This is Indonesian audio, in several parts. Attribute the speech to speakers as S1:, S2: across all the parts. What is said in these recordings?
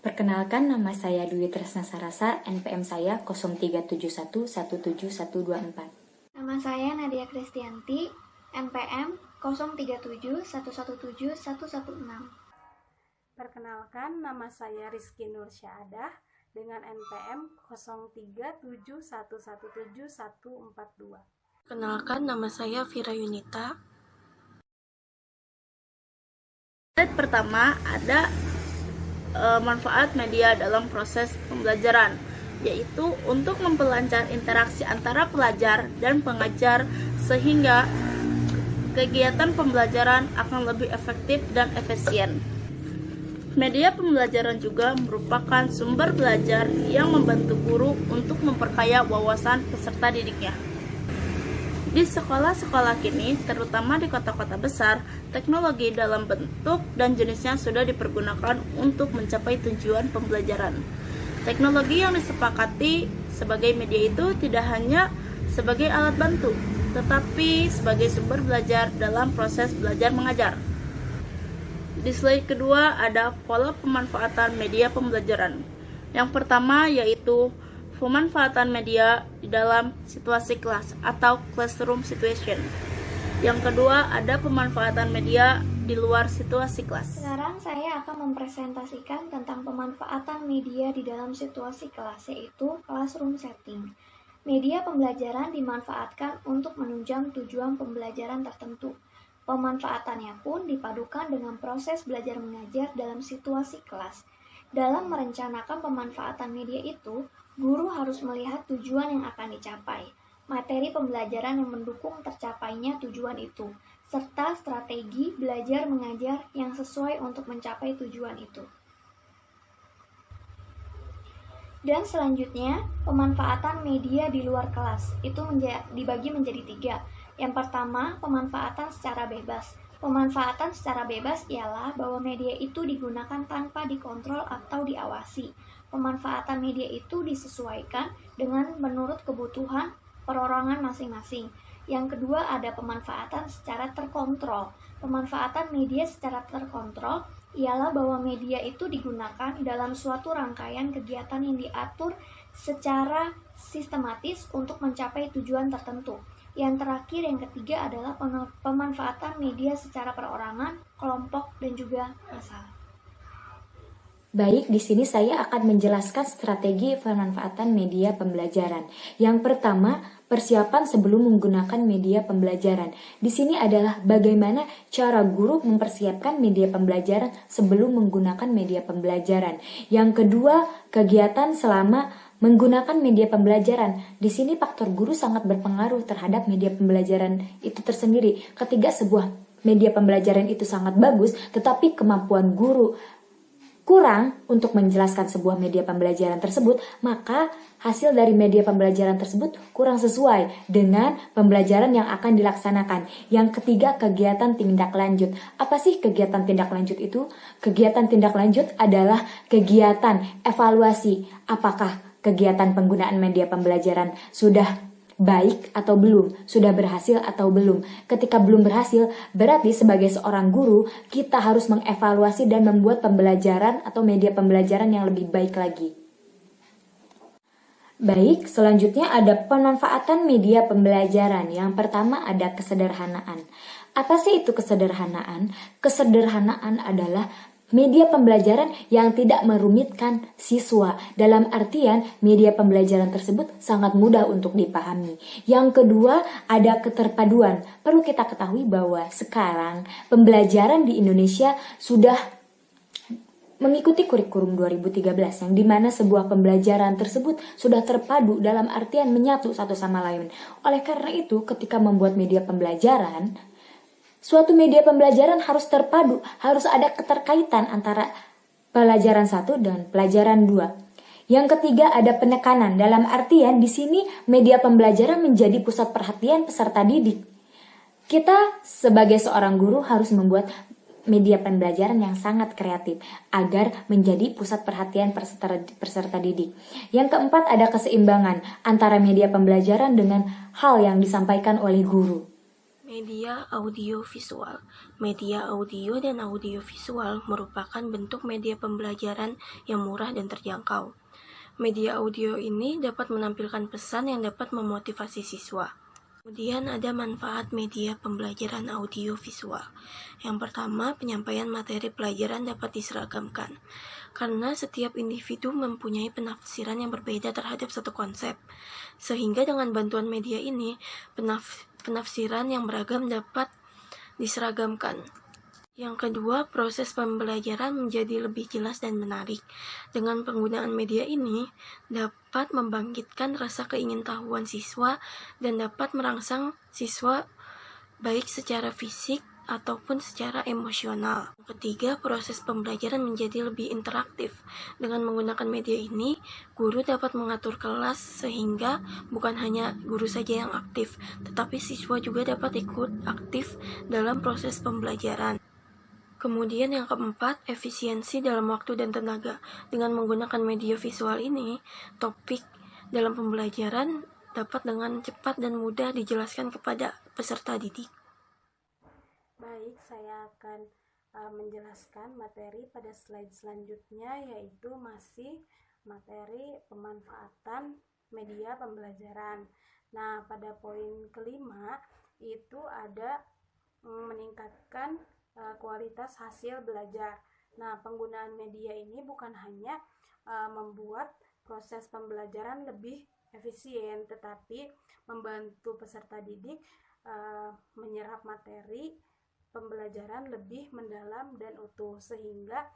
S1: Perkenalkan, nama saya Dwi Tresna Sarasa, NPM saya 0371171224.
S2: Nama saya Nadia Kristianti, NPM 0371171116.
S3: Perkenalkan, nama saya Rizky Nur Syahadah dengan NPM 0371171142.
S4: Perkenalkan, nama saya Vira Yunita.
S5: Pertama, ada manfaat media dalam proses pembelajaran, yaitu untuk memperlancar interaksi antara pelajar dan pengajar sehingga kegiatan pembelajaran akan lebih efektif dan efisien. Media pembelajaran juga merupakan sumber belajar yang membantu guru untuk memperkaya wawasan peserta didiknya. Di sekolah-sekolah kini, terutama di kota-kota besar, teknologi dalam bentuk dan jenisnya sudah dipergunakan untuk mencapai tujuan pembelajaran. Teknologi yang disepakati sebagai media itu tidak hanya sebagai alat bantu, tetapi sebagai sumber belajar dalam proses belajar mengajar. Di slide kedua ada pola pemanfaatan media pembelajaran. Yang pertama yaitu pemanfaatan media di dalam situasi kelas atau classroom situation. Yang kedua ada pemanfaatan media di luar situasi kelas.
S2: Sekarang saya akan mempresentasikan tentang pemanfaatan media di dalam situasi kelas, yaitu classroom setting. Media pembelajaran dimanfaatkan untuk menunjang tujuan pembelajaran tertentu. Pemanfaatannya pun dipadukan dengan proses belajar mengajar dalam situasi kelas. Dalam merencanakan pemanfaatan media itu, guru harus melihat tujuan yang akan dicapai, materi pembelajaran yang mendukung tercapainya tujuan itu, serta strategi belajar mengajar yang sesuai untuk mencapai tujuan itu. Dan selanjutnya, pemanfaatan media di luar kelas itu dibagi menjadi 3. Yang pertama, pemanfaatan secara bebas. Pemanfaatan secara bebas ialah bahwa media itu digunakan tanpa dikontrol atau diawasi. Pemanfaatan media itu disesuaikan dengan menurut kebutuhan perorangan masing-masing. Yang kedua ada pemanfaatan secara terkontrol. Pemanfaatan media secara terkontrol ialah bahwa media itu digunakan dalam suatu rangkaian kegiatan yang diatur secara sistematis untuk mencapai tujuan tertentu. Yang terakhir, yang ketiga adalah pemanfaatan media secara perorangan, kelompok, dan juga masalah.
S1: Baik, di sini saya akan menjelaskan strategi pemanfaatan media pembelajaran. Yang pertama, persiapan sebelum menggunakan media pembelajaran. Di sini adalah bagaimana cara guru mempersiapkan media pembelajaran sebelum menggunakan media pembelajaran. Yang kedua, kegiatan selama menggunakan media pembelajaran. Di sini faktor guru sangat berpengaruh terhadap media pembelajaran itu tersendiri. Ketika sebuah media pembelajaran itu sangat bagus, tetapi kemampuan guru kurang untuk menjelaskan sebuah media pembelajaran tersebut, maka hasil dari media pembelajaran tersebut kurang sesuai dengan pembelajaran yang akan dilaksanakan. Yang ketiga, kegiatan tindak lanjut. Apa sih kegiatan tindak lanjut itu? Kegiatan tindak lanjut adalah kegiatan evaluasi. Apakah kegiatan penggunaan media pembelajaran sudah baik atau belum, sudah berhasil atau belum. Ketika belum berhasil, berarti sebagai seorang guru, kita harus mengevaluasi dan membuat pembelajaran atau media pembelajaran yang lebih baik lagi. Baik, selanjutnya ada pemanfaatan media pembelajaran. Yang pertama ada kesederhanaan. Apa sih itu kesederhanaan? Kesederhanaan adalah media pembelajaran yang tidak merumitkan siswa. Dalam artian, media pembelajaran tersebut sangat mudah untuk dipahami. Yang kedua, ada keterpaduan. Perlu kita ketahui bahwa sekarang pembelajaran di Indonesia sudah mengikuti kurikulum 2013, yang dimana sebuah pembelajaran tersebut sudah terpadu dalam artian menyatu satu sama lain. Oleh karena itu, ketika membuat media pembelajaran, suatu media pembelajaran harus terpadu, harus ada keterkaitan antara pelajaran 1 dan pelajaran 2. Yang ketiga ada penekanan, dalam artian di sini media pembelajaran menjadi pusat perhatian peserta didik. Kita sebagai seorang guru harus membuat media pembelajaran yang sangat kreatif agar menjadi pusat perhatian peserta didik. Yang keempat ada keseimbangan antara media pembelajaran dengan hal yang disampaikan oleh guru.
S4: Media audiovisual. Media audio dan audiovisual merupakan bentuk media pembelajaran yang murah dan terjangkau. Media audio ini dapat menampilkan pesan yang dapat memotivasi siswa. Kemudian ada manfaat media pembelajaran audiovisual. Yang pertama, penyampaian materi pelajaran dapat diseragamkan. Karena setiap individu mempunyai penafsiran yang berbeda terhadap satu konsep. Sehingga dengan bantuan media ini, penafsiran yang beragam dapat diseragamkan. Yang kedua, proses pembelajaran menjadi lebih jelas dan menarik. Dengan penggunaan media ini, dapat membangkitkan rasa keingintahuan siswa dan dapat merangsang siswa baik secara fisik ataupun secara emosional. Yang ketiga, proses pembelajaran menjadi lebih interaktif. Dengan menggunakan media ini, guru dapat mengatur kelas sehingga bukan hanya guru saja yang aktif, tetapi siswa juga dapat ikut aktif dalam proses pembelajaran. Kemudian yang keempat, efisiensi dalam waktu dan tenaga. Dengan menggunakan media visual ini, topik dalam pembelajaran dapat dengan cepat dan mudah dijelaskan kepada peserta didik.
S3: Baik, saya akan menjelaskan materi pada slide selanjutnya, yaitu masih materi pemanfaatan media pembelajaran. Nah, pada poin kelima itu ada meningkatkan kualitas hasil belajar. Nah, penggunaan media ini bukan hanya membuat proses pembelajaran lebih efisien, tetapi membantu peserta didik menyerap materi pembelajaran lebih mendalam dan utuh, sehingga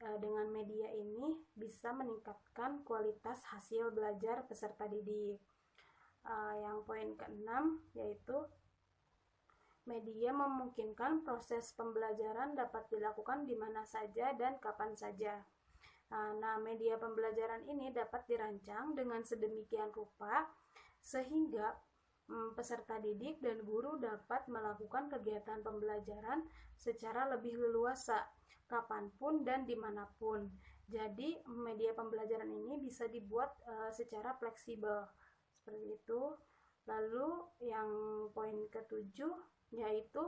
S3: dengan media ini bisa meningkatkan kualitas hasil belajar peserta didik. Yang poin keenam yaitu media memungkinkan proses pembelajaran dapat dilakukan di mana saja dan kapan saja. Nah, media pembelajaran ini dapat dirancang dengan sedemikian rupa sehingga peserta didik dan guru dapat melakukan kegiatan pembelajaran secara lebih leluasa, kapanpun dan dimanapun. Jadi, media pembelajaran ini bisa dibuat secara fleksibel, seperti itu. Lalu, yang poin ketujuh, yaitu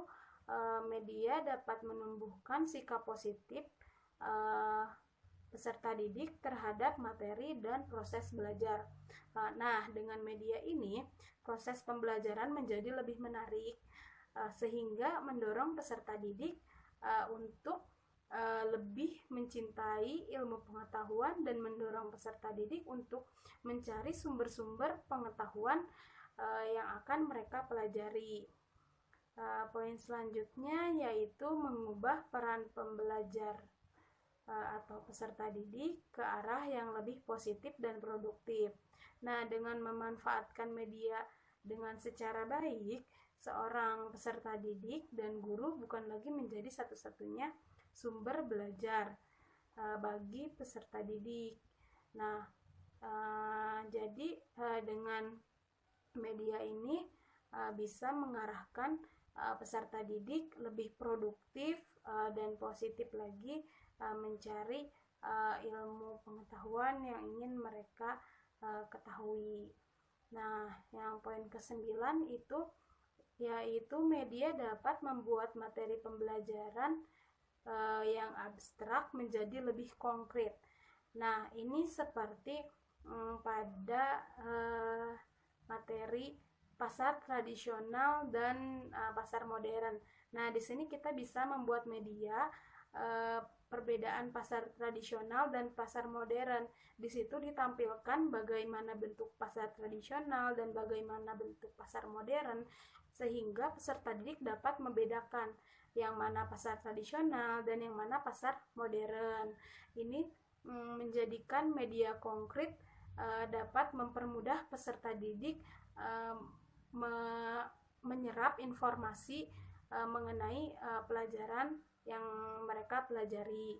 S3: media dapat menumbuhkan sikap positif peserta didik terhadap materi dan proses belajar. Nah, dengan media ini, proses pembelajaran menjadi lebih menarik, sehingga mendorong peserta didik untuk lebih mencintai ilmu pengetahuan dan mendorong peserta didik untuk mencari sumber-sumber pengetahuan yang akan mereka pelajari. Poin selanjutnya yaitu mengubah peran pembelajar atau peserta didik ke arah yang lebih positif dan produktif. Nah, dengan memanfaatkan media dengan secara baik, seorang peserta didik dan guru bukan lagi menjadi satu-satunya sumber belajar bagi peserta didik. Nah, jadi dengan media ini bisa mengarahkan peserta didik lebih produktif dan positif lagi mencari ilmu pengetahuan yang ingin mereka ketahui. Nah, yang poin ke-9 itu yaitu media dapat membuat materi pembelajaran yang abstrak menjadi lebih konkret. Nah, ini seperti pada materi pasar tradisional dan pasar modern. Nah, di sini kita bisa membuat media perbedaan pasar tradisional dan pasar modern. Di situ ditampilkan bagaimana bentuk pasar tradisional dan bagaimana bentuk pasar modern, sehingga peserta didik dapat membedakan yang mana pasar tradisional dan yang mana pasar modern. Ini menjadikan media konkret dapat mempermudah peserta didik menyerap informasi mengenai pelajaran yang mereka pelajari.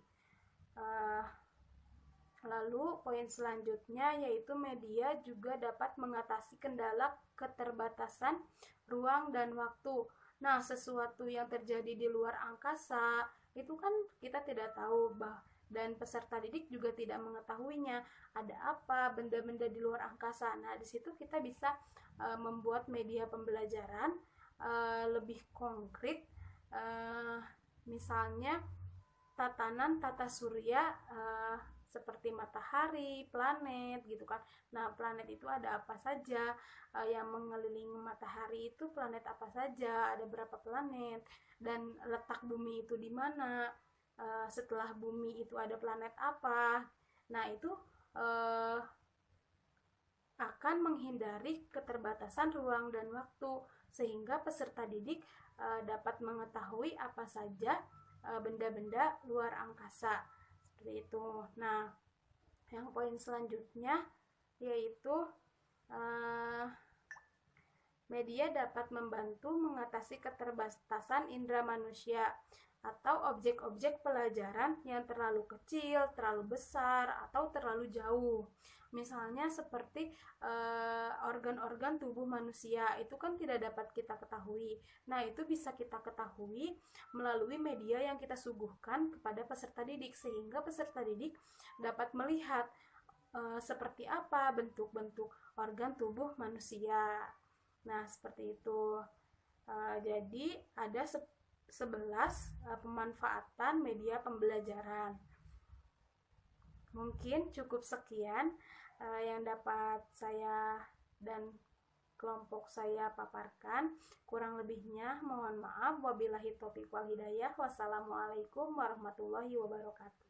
S3: Lalu poin selanjutnya yaitu media juga dapat mengatasi kendala keterbatasan ruang dan waktu. Nah, sesuatu yang terjadi di luar angkasa itu kan kita tidak tahu, dan peserta didik juga tidak mengetahuinya ada apa benda-benda di luar angkasa. Nah, di situ kita bisa membuat media pembelajaran lebih konkret, misalnya tatanan tata surya seperti matahari, planet gitu kan. Nah, planet itu ada apa saja, yang mengelilingi matahari itu planet apa saja, ada berapa planet, dan letak bumi itu di mana, setelah bumi itu ada planet apa. Nah, itu akan menghindari keterbatasan ruang dan waktu, sehingga peserta didik dapat mengetahui apa saja benda-benda luar angkasa, seperti itu. Nah, yang poin selanjutnya yaitu media dapat membantu mengatasi keterbatasan indera manusia atau objek-objek pelajaran yang terlalu kecil, terlalu besar, atau terlalu jauh. Misalnya seperti organ-organ tubuh manusia, itu kan tidak dapat kita ketahui. Nah, itu bisa kita ketahui melalui media yang kita suguhkan kepada peserta didik, sehingga peserta didik dapat melihat seperti apa bentuk-bentuk organ tubuh manusia. Nah, seperti itu. Jadi ada 11 pemanfaatan media pembelajaran. Mungkin cukup sekian yang dapat saya dan kelompok saya paparkan. Kurang lebihnya mohon maaf. Wabillahi taufiq wal hidayah. Wassalamualaikum warahmatullahi wabarakatuh.